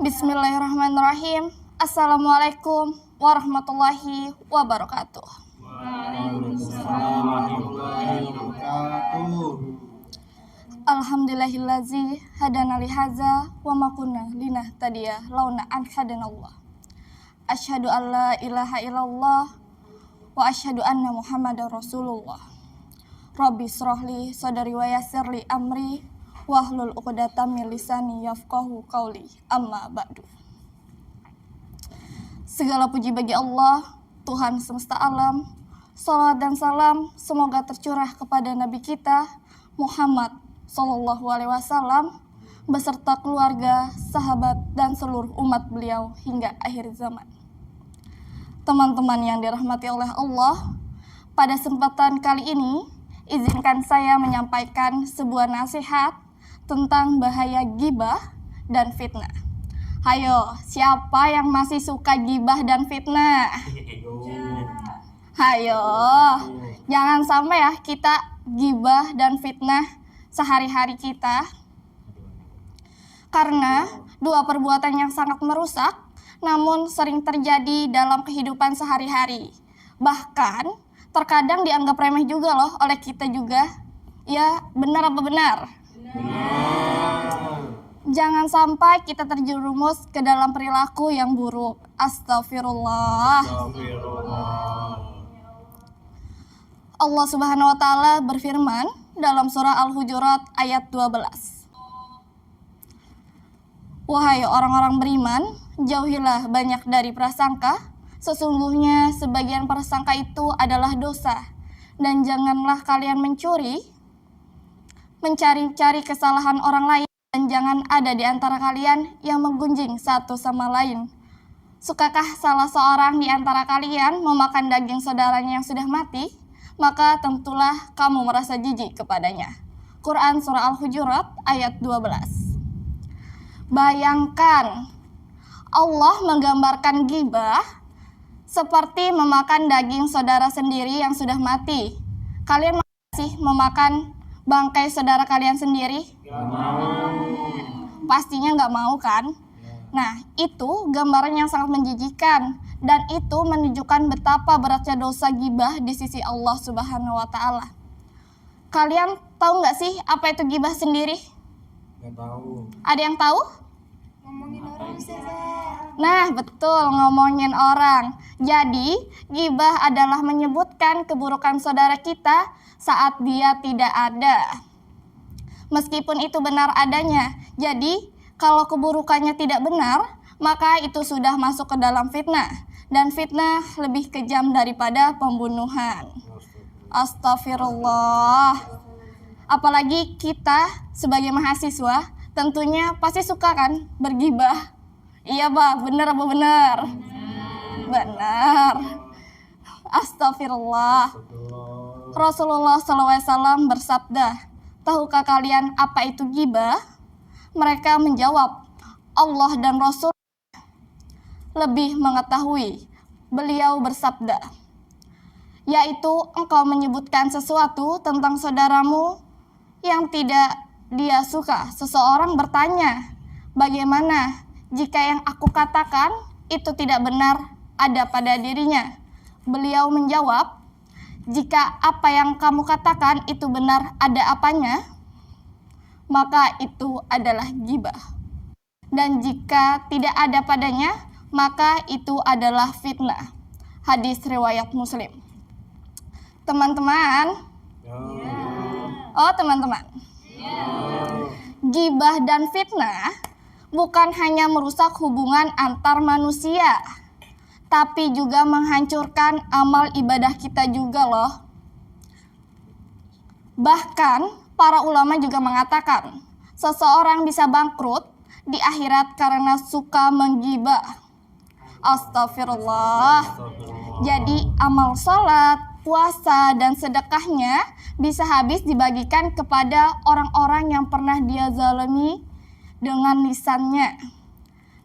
Bismillahirrahmanirrahim. Assalamualaikum warahmatullahi wabarakatuh. Waalaikumsalam warahmatullahi wabarakatuh. Alhamdulillahillazi hadana li hadza wa ma kunna linahtadiya laula an hadanallah. Asyhadu an la ilaha illallah wa asyhadu anna Muhammadar Rasulullah. Rabbi shrahli sadri wa yassirli amri wahlul 'uqdatam min lisani yafqahu qauli. Amma ba'du. Segala puji bagi Allah, Tuhan semesta alam. Salawat dan salam semoga tercurah kepada Nabi kita Muhammad Sallallahu Alaihi Wasallam beserta keluarga, sahabat, dan seluruh umat beliau hingga akhir zaman. Teman-teman yang dirahmati oleh Allah, pada kesempatan kali ini izinkan saya menyampaikan sebuah nasihat tentang bahaya gibah dan fitnah. Hayo, siapa yang masih suka gibah dan fitnah? Hayo, jangan sampai ya kita gibah dan fitnah sehari-hari kita. Karena dua perbuatan yang sangat merusak, namun sering terjadi dalam kehidupan sehari-hari. Bahkan terkadang dianggap remeh juga loh oleh kita juga. Ya, benar apa benar? Jangan sampai kita terjerumus ke dalam perilaku yang buruk. Astagfirullah. Allah Subhanahu wa taala berfirman dalam surah Al-Hujurat ayat 12. Wahai orang-orang beriman, jauhilah banyak dari prasangka. Sesungguhnya sebagian prasangka itu adalah dosa. Dan janganlah kalian mencari-cari kesalahan orang lain, dan jangan ada di antara kalian yang menggunjing satu sama lain. Sukakah salah seorang di antara kalian memakan daging saudaranya yang sudah mati? Maka tentulah kamu merasa jijik kepadanya. Quran surah Al-Hujurat ayat 12. Bayangkan, Allah menggambarkan gibah seperti memakan daging saudara sendiri yang sudah mati. Kalian masih memakan bangkai saudara kalian sendiri? Gak mau. Pastinya gak mau kan? Nah, itu gambaran yang sangat menjijikan. Dan itu menunjukkan betapa beratnya dosa gibah di sisi Allah Subhanahu wa taala. Kalian tahu gak sih apa itu gibah sendiri? Gak tahu. Ada yang tahu? Ngomongin orang Nah, betul, ngomongin orang. Jadi, gibah adalah menyebutkan keburukan saudara kita saat dia tidak ada. Meskipun itu benar adanya. Jadi, kalau keburukannya tidak benar, maka itu sudah masuk ke dalam fitnah. Dan fitnah lebih kejam daripada pembunuhan. Astagfirullah. Apalagi kita sebagai mahasiswa, tentunya pasti suka kan bergibah. Iya, Bah, benar apa benar? Benar. Astagfirullah. Rasulullah SAW bersabda, tahukah kalian apa itu gibah? Mereka menjawab, Allah dan Rasul lebih mengetahui. Beliau bersabda, yaitu engkau menyebutkan sesuatu tentang saudaramu yang tidak dia suka. Seseorang bertanya, bagaimana jika yang aku katakan itu tidak benar ada pada dirinya? Beliau menjawab, jika apa yang kamu katakan itu benar ada apanya, maka itu adalah gibah. Dan jika tidak ada padanya, maka itu adalah fitnah. Hadis riwayat Muslim. Teman-teman. Oh, teman-teman. Gibah dan fitnah bukan hanya merusak hubungan antar manusia, tapi juga menghancurkan amal ibadah kita juga loh. Bahkan para ulama juga mengatakan, seseorang bisa bangkrut di akhirat karena suka menggibah. Astagfirullah. Jadi amal sholat, puasa, dan sedekahnya bisa habis dibagikan kepada orang-orang yang pernah dia zalimi dengan lisannya.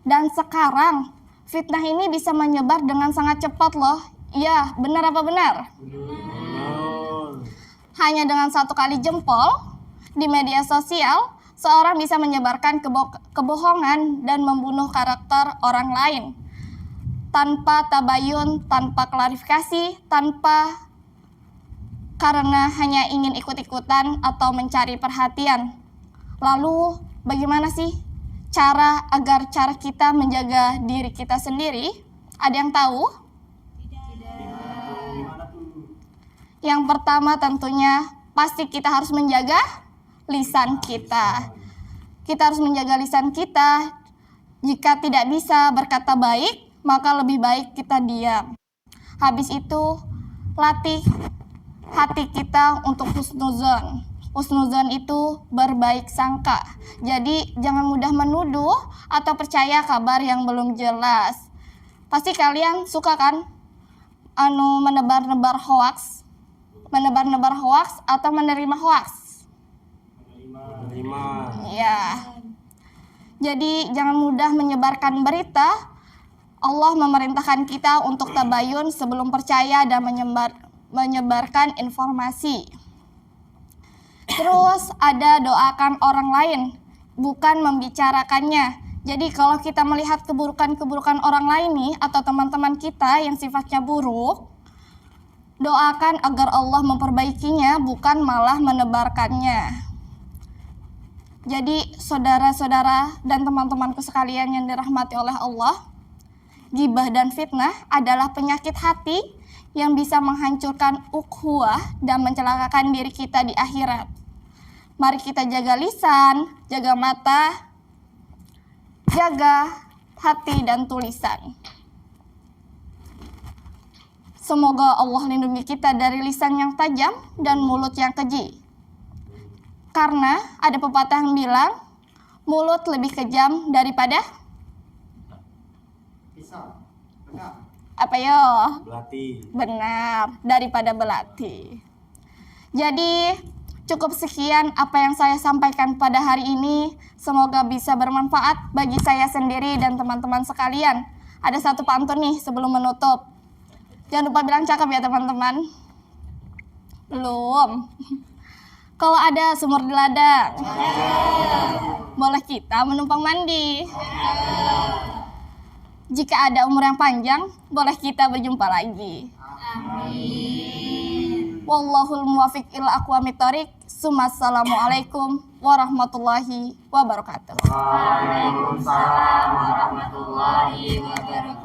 Dan sekarang fitnah ini bisa menyebar dengan sangat cepat loh. Iya, benar apa benar? Hanya dengan satu kali jempol di media sosial, seorang bisa menyebarkan kebohongan dan membunuh karakter orang lain tanpa tabayun, tanpa klarifikasi, karena hanya ingin ikut-ikutan atau mencari perhatian. Lalu bagaimana sih cara kita menjaga diri kita sendiri? Ada yang tahu? Yang pertama tentunya pasti kita harus menjaga lisan kita. Kita harus menjaga lisan kita. Jika tidak bisa berkata baik, maka lebih baik kita diam. Habis itu, latih hati kita untuk husnuzon. Husnuzon itu berbaik sangka. Jadi jangan mudah menuduh atau percaya kabar yang belum jelas. Pasti kalian suka kan menebar-nebar hoaks? Menebar-nebar hoaks atau menerima hoaks? Menerima. Ya. Jadi jangan mudah menyebarkan berita. Allah memerintahkan kita untuk tabayun sebelum percaya dan menyebarkan informasi. Terus ada doakan orang lain, bukan membicarakannya. Jadi kalau kita melihat keburukan-keburukan orang lain nih atau teman-teman kita yang sifatnya buruk, doakan agar Allah memperbaikinya, bukan malah menebarkannya. Jadi saudara-saudara dan teman-temanku sekalian yang dirahmati oleh Allah, ghibah dan fitnah adalah penyakit hati yang bisa menghancurkan ukhuwah dan mencelakakan diri kita di akhirat. Mari kita jaga lisan, jaga mata, jaga hati dan tulisan. Semoga Allah lindungi kita dari lisan yang tajam dan mulut yang keji. Karena ada pepatah yang bilang, mulut lebih kejam daripada Pisau. Benar. apa yo? Belati. Benar, daripada belati. Jadi cukup sekian apa yang saya sampaikan pada hari ini. Semoga bisa bermanfaat bagi saya sendiri dan teman-teman sekalian. Ada satu pantun nih sebelum menutup. Jangan lupa bilang cakep ya teman-teman. Belum. Kalau ada sumur di ladang, boleh kita menumpang mandi. Jika ada umur yang panjang, boleh kita berjumpa lagi. Amin. Wallahul muwafiq ila aqwamit thoriq. Assalamualaikum warahmatullahi wabarakatuh. Waalaikumsalam warahmatullahi wabarakatuh.